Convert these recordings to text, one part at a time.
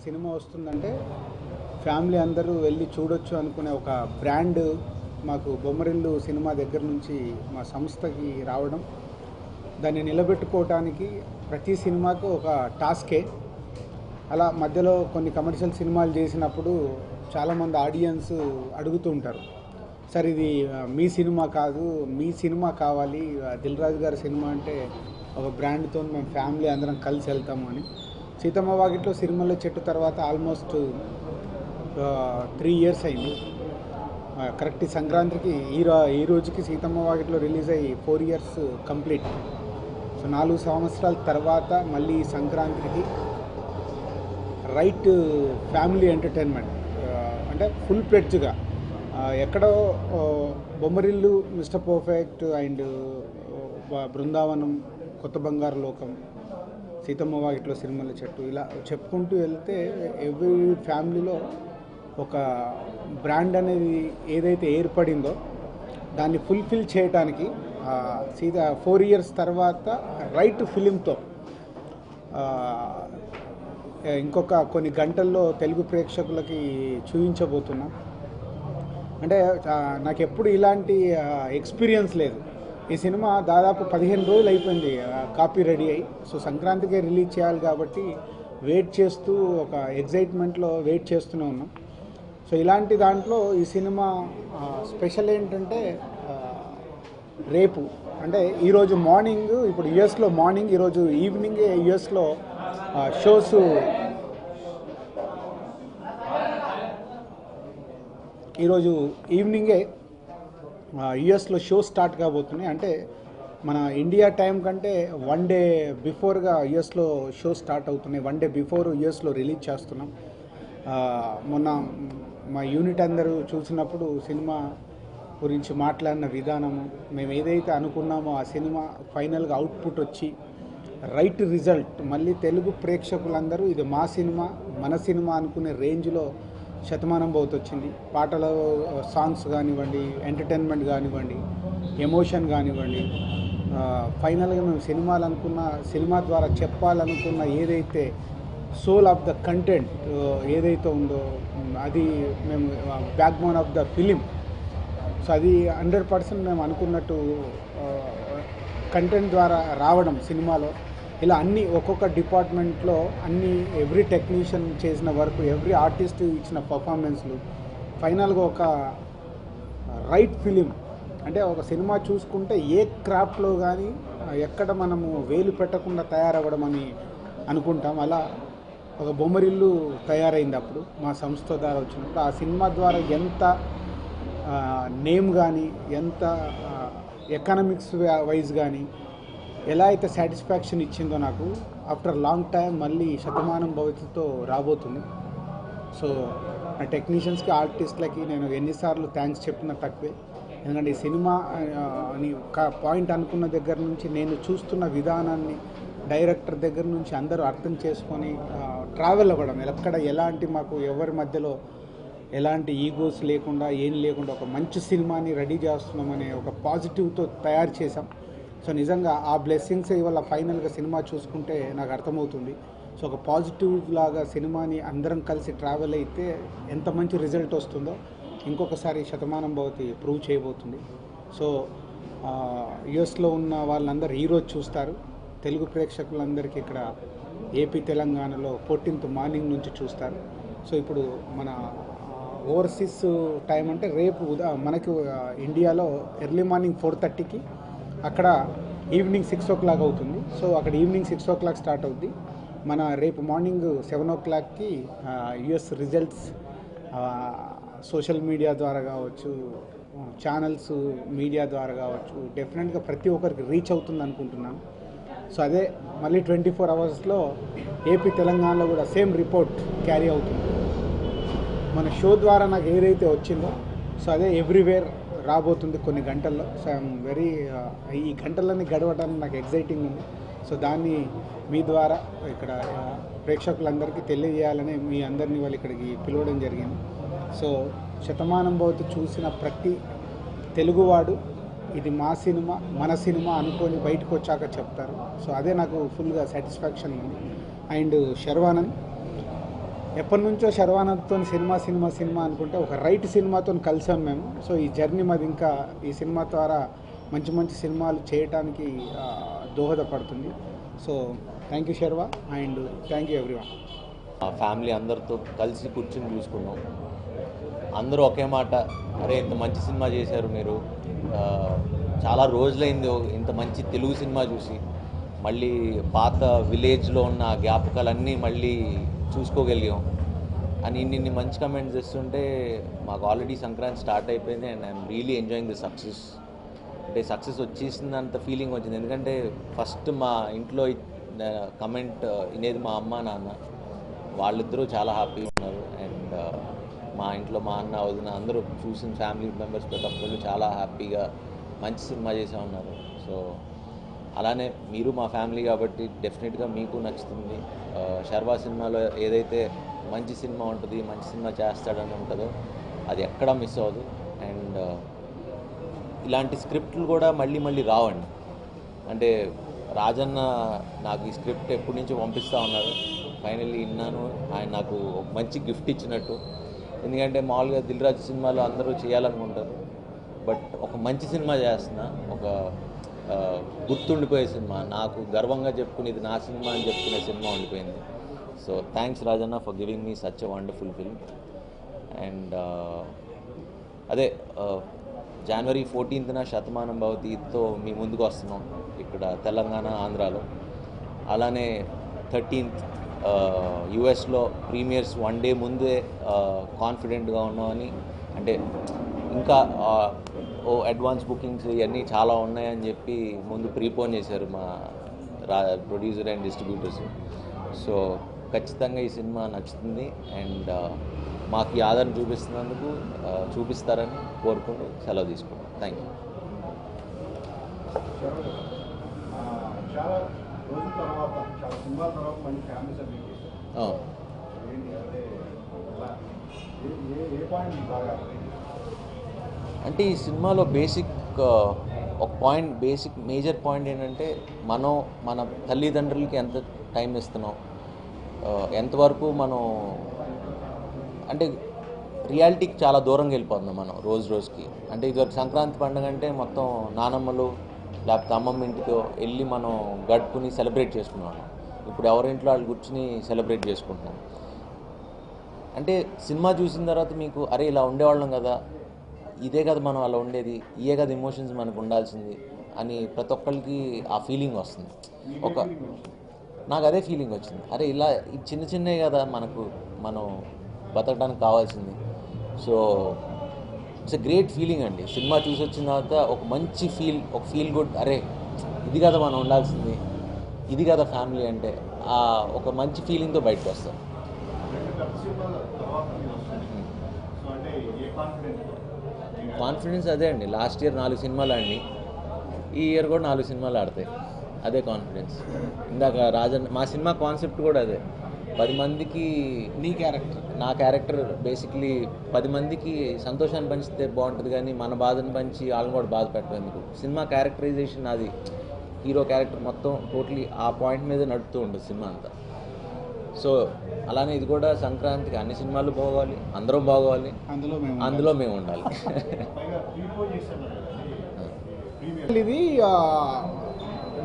Cinema వస్తుందంటే family అందరూ వెళ్ళి చూడొచ్చు అనుకునే ఒక బ్రాండ్ మాకు బొమ్మరిల్లు సినిమా దగ్గర నుంచి మా సంస్థకి రావడం, దాన్ని నిలబెట్టుకోవడానికి ప్రతి సినిమాకు ఒక టాస్కే. అలా మధ్యలో కొన్ని కమర్షియల్ సినిమాలు చేసినప్పుడు చాలామంది ఆడియన్స్ అడుగుతూ ఉంటారు, సార్ ఇది మీ సినిమా కాదు, మీ సినిమా కావాలి, దిల్ రాజు గారి సినిమా అంటే ఒక బ్రాండ్తో మేము ఫ్యామిలీ అందరం కలిసి వెళ్తాము అని. సీతమ్మ వాకిట్లో సిరిమల్లె చెట్టు తర్వాత ఆల్మోస్ట్ 3 years అయింది. కరెక్ట్ సంక్రాంతికి ఈ రోజుకి సీతమ్మ వాకిట్లో రిలీజ్ అయ్యి 4 years కంప్లీట్. సో 4 సంవత్సరాల తర్వాత మళ్ళీ సంక్రాంతికి రైట్ ఫ్యామిలీ ఎంటర్టైన్మెంట్ అంటే ఫుల్ ప్లెడ్జ్గా ఎక్కడో Bommarillu, mister perfect and Brindavanam, కొత్త బంగారు లోకం, సీతమ్మ వాకిట్లో సిరిమల్లె చెట్టు ఇలా చెప్పుకుంటూ వెళ్తే ఎవ్రీ ఫ్యామిలీలో ఒక బ్రాండ్ అనేది ఏదైతే ఏర్పడిందో దాన్ని ఫుల్ఫిల్ చేయడానికి 4 years తర్వాత రైట్ ఫిలింతో ఇంకొక కొన్ని గంటల్లో తెలుగు ప్రేక్షకులకి చూపించబోతున్నాం. అంటే నాకు ఎప్పుడు ఇలాంటి ఎక్స్పీరియన్స్ లేదు. ఈ సినిమా దాదాపు 15 రోజులు అయిపోయింది కాపీ రెడీ అయ్యి. సో సంక్రాంతికే రిలీజ్ చేయాలి కాబట్టి వెయిట్ చేస్తూ ఒక ఎగ్జైట్మెంట్లో వెయిట్ చేస్తూనే ఉన్నాం. సో ఇలాంటి దాంట్లో ఈ సినిమా స్పెషల్ ఏంటంటే రేపు అంటే ఈరోజు మార్నింగ్, ఇప్పుడు యుఎస్లో మార్నింగ్, ఈరోజు ఈవినింగే యుఎస్లో షోస్ ఈరోజు ఈవినింగే యుఎస్లో షో స్టార్ట్ కాబోతున్నాయి. అంటే మన ఇండియా టైం కంటే 1 day బిఫోర్గా యుఎస్లో షో స్టార్ట్ అవుతున్నాయి. 1 day బిఫోర్ యుఎస్లో రిలీజ్ చేస్తున్నాం. మొన్న మా యూనిట్ అందరూ చూసినప్పుడు సినిమా గురించి మాట్లాడిన విధానము, మేము ఏదైతే అనుకున్నామో ఆ సినిమా ఫైనల్గా అవుట్పుట్ వచ్చి రైట్ రిజల్ట్, మళ్ళీ తెలుగు ప్రేక్షకులందరూ ఇది మా సినిమా, మన సినిమా అనుకునే రేంజ్లో శతమానం భవతి వచ్చింది. పాటల సాంగ్స్ కానివ్వండి, ఎంటర్టైన్మెంట్ కానివ్వండి, ఎమోషన్ కానివ్వండి, ఫైనల్గా మేము సినిమా ద్వారా చెప్పాలనుకున్న ఏదైతే సోల్ ఆఫ్ ద కంటెంట్ ఏదైతే ఉందో అది మేము back bone of the film. So అది 100% మేము అనుకున్నట్టు కంటెంట్ ద్వారా రావడం సినిమాలో. ఇలా అన్ని ఒక్కొక్క డిపార్ట్మెంట్లో అన్ని ఎవ్రీ టెక్నీషియన్ చేసిన వర్క్, ఎవ్రీ ఆర్టిస్ట్ ఇచ్చిన పర్ఫార్మెన్స్లు, ఫైనల్గా ఒక రైట్ ఫిలిం. అంటే ఒక సినిమా చూసుకుంటే ఏ క్రాఫ్ట్లో కానీ ఎక్కడ మనము వేలు పెట్టకుండా తయారవ్వడం అని అనుకుంటాం. అలా ఒక బొమ్మరిల్లు తయారైంది అప్పుడు మా సంస్థ ద్వారా వచ్చినప్పుడు. ఆ సినిమా ద్వారా ఎంత నేమ్ కానీ, ఎంత ఎకనామిక్స్ వైజ్ కానీ ఎలా అయితే సాటిస్ఫాక్షన్ ఇచ్చిందో నాకు ఆఫ్టర్ లాంగ్ టైం మళ్ళీ శతమానం భవతితో రాబోతుంది. సో నా టెక్నీషియన్స్కి, ఆర్టిస్ట్లకి నేను ఎన్నిసార్లు థ్యాంక్స్ చెప్పినా తక్కువే. ఎందుకంటే ఈ సినిమా అని ఒక పాయింట్ అనుకున్న దగ్గర నుంచి నేను చూస్తున్న విధానాన్ని డైరెక్టర్ దగ్గర నుంచి అందరూ అర్థం చేసుకొని ట్రావెల్ అవ్వడం, ఎక్కడ ఎలాంటి మాకు ఎవరి మధ్యలో ఎలాంటి ఈగోస్ లేకుండా ఏం లేకుండా ఒక మంచి సినిమాని రెడీ చేస్తున్నామనే ఒక పాజిటివ్తో తయారు చేసాం. సో నిజంగా ఆ బ్లెస్సింగ్స్ ఇవాళ ఫైనల్గా సినిమా చూసుకుంటే నాకు అర్థమవుతుంది. సో ఒక పాజిటివ్ లాగా సినిమాని అందరం కలిసి ట్రావెల్ అయితే ఎంత మంచి రిజల్ట్ వస్తుందో ఇంకొకసారి శతమానం భవతి ప్రూవ్ చేయబోతుంది. సో యుఎస్లో ఉన్న వాళ్ళందరూ ఈరోజు చూస్తారు. తెలుగు ప్రేక్షకులందరికీ ఇక్కడ ఏపీ తెలంగాణలో 14th మార్నింగ్ నుంచి చూస్తారు. సో ఇప్పుడు మన ఓవర్సీస్ టైం అంటే రేపు మనకు ఇండియాలో ఎర్లీ మార్నింగ్ 4:30కి, అక్కడ ఈవినింగ్ 6 o'clock అవుతుంది. సో అక్కడ ఈవినింగ్ 6 o'clock స్టార్ట్ అవుద్ది. మన రేపు మార్నింగ్ 7 o'clockకి యుఎస్ రిజల్ట్స్ సోషల్ మీడియా ద్వారా కావచ్చు, ఛానల్స్ మీడియా ద్వారా కావచ్చు, డెఫినెట్గా ప్రతి ఒక్కరికి రీచ్ అవుతుంది అనుకుంటున్నాను. సో అదే మళ్ళీ 24 hours ఏపీ తెలంగాణలో కూడా సేమ్ రిపోర్ట్ క్యారీ అవుతుంది. మన షో ద్వారా నాకు ఏదైతే వచ్చిందో సో అదే ఎవ్రీవేర్ రాబోతుంది కొన్ని గంటల్లో. సో ఐఎమ్ వెరీ ఈ గంటలన్నీ గడవడానికి నాకు ఎగ్జైటింగ్ ఉంది. సో దాన్ని మీ ద్వారా ఇక్కడ ప్రేక్షకులందరికీ తెలియజేయాలని మీ అందరినీ వాళ్ళు ఇక్కడికి పిలవడం జరిగింది. సో శతమానం భవతి చూసిన ప్రతి తెలుగువాడు ఇది మా సినిమా, మన సినిమా అనుకొని బయటకు వచ్చాక చెప్తారు. సో అదే నాకు ఫుల్గా సాటిస్ఫాక్షన్ ఉంది. అండ్ శర్వానంద్ ఎప్పటి నుంచో శర్వానంద్తో సినిమా అనుకుంటే ఒక రైట్ సినిమాతో కలిసాం మేము. సో ఈ జర్నీ మాది ఇంకా ఈ సినిమా ద్వారా మంచి మంచి సినిమాలు చేయటానికి దోహదపడుతుంది. So thank you Sharwa and thank you everyone. Family అందరితో కలిసి కూర్చొని చూసుకున్నాం. అందరూ ఒకే మాట, అరే ఇంత మంచి సినిమా చేశారు మీరు, చాలా రోజులైంది ఇంత మంచి తెలుగు సినిమా చూసి, మళ్ళీ పాత విలేజ్లో ఉన్న జ్ఞాపకాలన్నీ మళ్ళీ చూసుకోగలిగాం అని ఇన్ని మంచి కమెంట్స్ ఇస్తుంటే మాకు ఆల్రెడీ సంక్రాంతి స్టార్ట్ అయిపోయింది and I'm really enjoying the success. అంటే సక్సెస్ వచ్చేసిందంత ఫీలింగ్ వచ్చింది. ఎందుకంటే ఫస్ట్ మా ఇంట్లో కమెంట్ వినేది మా అమ్మ నాన్న, వాళ్ళిద్దరూ చాలా హ్యాపీగా ఉన్నారు. అండ్ మా ఇంట్లో మా అన్న వదిన అందరూ చూసిన ఫ్యామిలీ మెంబర్స్ ప్రతి ఒక్కళ్ళు చాలా హ్యాపీగా మంచి సినిమా చేసే ఉన్నారు. సో అలానే మీరు మా ఫ్యామిలీ కాబట్టి డెఫినెట్గా మీకు నచ్చుతుంది. శర్వా సినిమాలో ఏదైతే మంచి సినిమా ఉంటుంది, మంచి సినిమా చేస్తాడని ఉంటుందో అది ఎక్కడా మిస్ అవ్వదు. అండ్ ఇలాంటి స్క్రిప్ట్లు కూడా మళ్ళీ రావండి. అంటే రాజన్న నాకు ఈ స్క్రిప్ట్ ఎప్పటి నుంచో పంపిస్తూ ఉన్నారు, ఫైనల్లీ విన్నాను. ఆయన నాకు ఒక మంచి గిఫ్ట్ ఇచ్చినట్టు. ఎందుకంటే మామూలుగా దిల్ రాజు సినిమాలో అందరూ చేయాలనుకుంటారు, బట్ ఒక మంచి సినిమా చేస్తున్నా, ఒక గుర్తుండిపోయే సినిమా, నాకు గర్వంగా చెప్పుకునేది నా సినిమా అని చెప్పుకునే సినిమా ఉండిపోయింది. So thanks Rajanna for giving me such a wonderful film. And అదే జనవరి 14th శతమానం భవతితో మీ ముందుకు వస్తున్నాం ఇక్కడ తెలంగాణ ఆంధ్రాలో. అలానే 13th యుఎస్లో ప్రీమియర్స్ 1 day ముందే కాన్ఫిడెంట్గా ఉన్నామని, అంటే ఇంకా అడ్వాన్స్ బుకింగ్స్ ఇవన్నీ చాలా ఉన్నాయని చెప్పి ముందు ప్రీపోన్ చేశారు మా ప్రొడ్యూసర్ అండ్ డిస్ట్రిబ్యూటర్స్. సో ఖచ్చితంగా ఈ సినిమా నచ్చుతుంది అండ్ మాకు ఈ ఆదరణ చూపిస్తున్నందుకు చూపిస్తారని కోరుకుంటూ సెలవు తీసుకుంటాం. Thank you. చాలా రోజుల తర్వాత, చాలా సినిమాల తర్వాత మళ్ళీ ఫ్యామిలీ సబ్జెక్ట్ చేశారు. ఏ పాయింట్ బాగా అంటే ఈ సినిమాలో ఒక పాయింట్, మేజర్ పాయింట్ ఏంటంటే మనం మన తల్లిదండ్రులకి ఎంత టైం ఇస్తున్నాం, ఎంతవరకు మనం అంటే రియాలిటీకి చాలా దూరంగా వెళ్ళిపోతున్నాం మనం రోజుకి. అంటే ఇదివరకు సంక్రాంతి పండుగ అంటే మొత్తం నానమ్మలు లేకపోతే అమ్మమ్మ ఇంటికి వెళ్ళి మనం గడుపుకుని సెలబ్రేట్ చేసుకున్నాం. ఇప్పుడు ఎవరింట్లో వాళ్ళు కూర్చుని సెలబ్రేట్ చేసుకుంటున్నాం. అంటే సినిమా చూసిన తర్వాత మీకు అరే ఇలా ఉండేవాళ్ళం కదా, ఇదే కదా మనం అలా ఉండేది, ఇదే కదా ఎమోషన్స్ మనకు ఉండాల్సింది అని ప్రతి ఒక్కరికి ఆ ఫీలింగ్ వస్తుంది. నాకు అదే ఫీలింగ్ వచ్చింది, అరే ఇలా చిన్నవే కదా మనం బతకడానికి కావాల్సింది. So it's a great feeling అండి. సినిమా చూసి వచ్చిన తర్వాత ఒక మంచి ఫీల్ గుడ్, అరే ఇది కదా మనం ఉండాల్సింది, ఇది కదా ఫ్యామిలీ అంటే, ఒక మంచి ఫీలింగ్తో బయటకు వస్తాం. కాన్ఫిడెన్స్ అదే అండి, లాస్ట్ ఇయర్ 4 సినిమాలు ఆడినాయి, ఈ ఇయర్ కూడా 4 సినిమాలు ఆడతాయి, అదే కాన్ఫిడెన్స్. ఇందాక మా సినిమా కాన్సెప్ట్ కూడా అదే, 10 మందికి నా క్యారెక్టర్ బేసిక్లీ 10 మందికి సంతోషాన్ని పంచితే బాగుంటుంది, కానీ మన బాధను పంచి వాళ్ళని కూడా బాధ పెట్టడం ఎందుకు. సినిమా క్యారెక్టరైజేషన్ అది, హీరో క్యారెక్టర్ మొత్తం టోటలీ ఆ పాయింట్ మీద నడుపుతూ ఉంటుంది సినిమా అంతా. సో అలానే ఇది కూడా సంక్రాంతికి అన్ని సినిమాలు బాగోవాలి, అందరం బాగోవాలి, అందులో మేము ఉండాలి. ఇది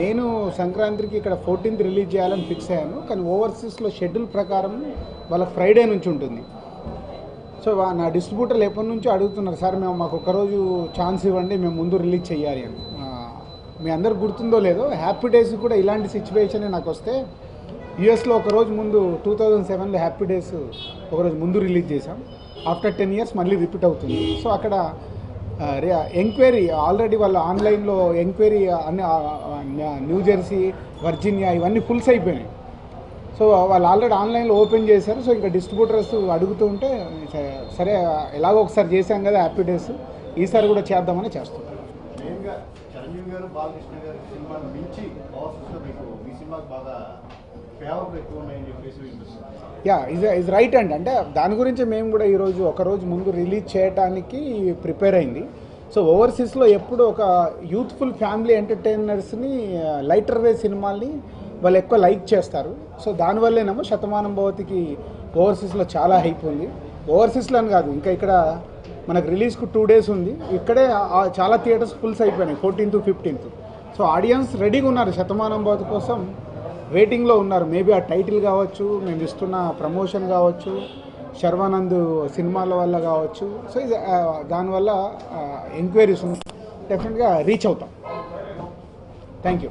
నేను సంక్రాంతికి ఇక్కడ 14th రిలీజ్ చేయాలని ఫిక్స్ అయ్యాను, కానీ ఓవర్సీస్లో షెడ్యూల్ ప్రకారం వాళ్ళకి ఫ్రైడే నుంచి ఉంటుంది. సో నా డిస్ట్రిబ్యూటర్లు ఎప్పటి నుంచో అడుగుతున్నారు, సార్ మాకు ఒకరోజు ఛాన్స్ ఇవ్వండి, మేము ముందు రిలీజ్ చేయాలి అని. మీ అందరికి గుర్తుందో లేదో, హ్యాపీ డేస్ కూడా ఇలాంటి సిచ్యువేషనే నాకు వస్తే యూఎస్లో ఒకరోజు ముందు 2007లో హ్యాపీ డేస్ ఒకరోజు ముందు రిలీజ్ చేసాం. ఆఫ్టర్ 10 years మళ్ళీ రిపీట్ అవుతుంది. సో అక్కడ ఎంక్వైరీ ఆల్రెడీ వాళ్ళు ఆన్లైన్లో ఎంక్వైరీ అన్ని న్యూ జెర్సీ, వర్జీనియా ఇవన్నీ ఫుల్స్ అయిపోయినాయి. సో వాళ్ళు ఆల్రెడీ ఆన్లైన్లో ఓపెన్ చేశారు. సో ఇంకా డిస్ట్రిబ్యూటర్స్ అడుగుతూ ఉంటే సరే ఎలాగో ఒకసారి చేశాం కదా హ్యాపీ డేస్, ఈసారి కూడా చేద్దామని చేస్తున్నాం. మెయిన్గా చిరంజీవి గారు, బాలకృష్ణ గారి సినిమాను మించి మీకు మీ సినిమాకి బాగా ఫేవర్ ఎక్కువ ఉన్నాయని చెప్పేసి ఇస్ రైట్ అండి. అంటే దాని గురించి మేము కూడా ఈరోజు ఒకరోజు ముందు రిలీజ్ చేయడానికి ప్రిపేర్ అయింది. సో ఓవర్సీస్లో ఎప్పుడు ఒక యూత్ఫుల్ ఫ్యామిలీ ఎంటర్టైనర్స్ని లైటర్ వే సినిమాల్ని వాళ్ళు ఎక్కువ లైక్ చేస్తారు. సో దానివల్లేనేమో శతమానం భవతికి ఓవర్సీస్లో చాలా హైప్ ఉంది. ఓవర్సీస్లో అని కాదు, ఇంకా ఇక్కడ మనకు రిలీజ్కు 2 days ఉంది. ఇక్కడే చాలా థియేటర్స్ ఫుల్స్ అయిపోయినాయి 14th, 15th. సో ఆడియన్స్ రెడీగా ఉన్నారు, శతమానం భవతి కోసం వెయిటింగ్లో ఉన్నారు. మేబీ ఆ టైటిల్ కావచ్చు, మేము ఇస్తున్న ప్రమోషన్ కావచ్చు, శర్వానంద్ సినిమాల వల్ల కావచ్చు. సో ఇది దానివల్ల ఎంక్వైరీస్ డెఫినెట్గా రీచ్ అవుతాం. Thank you.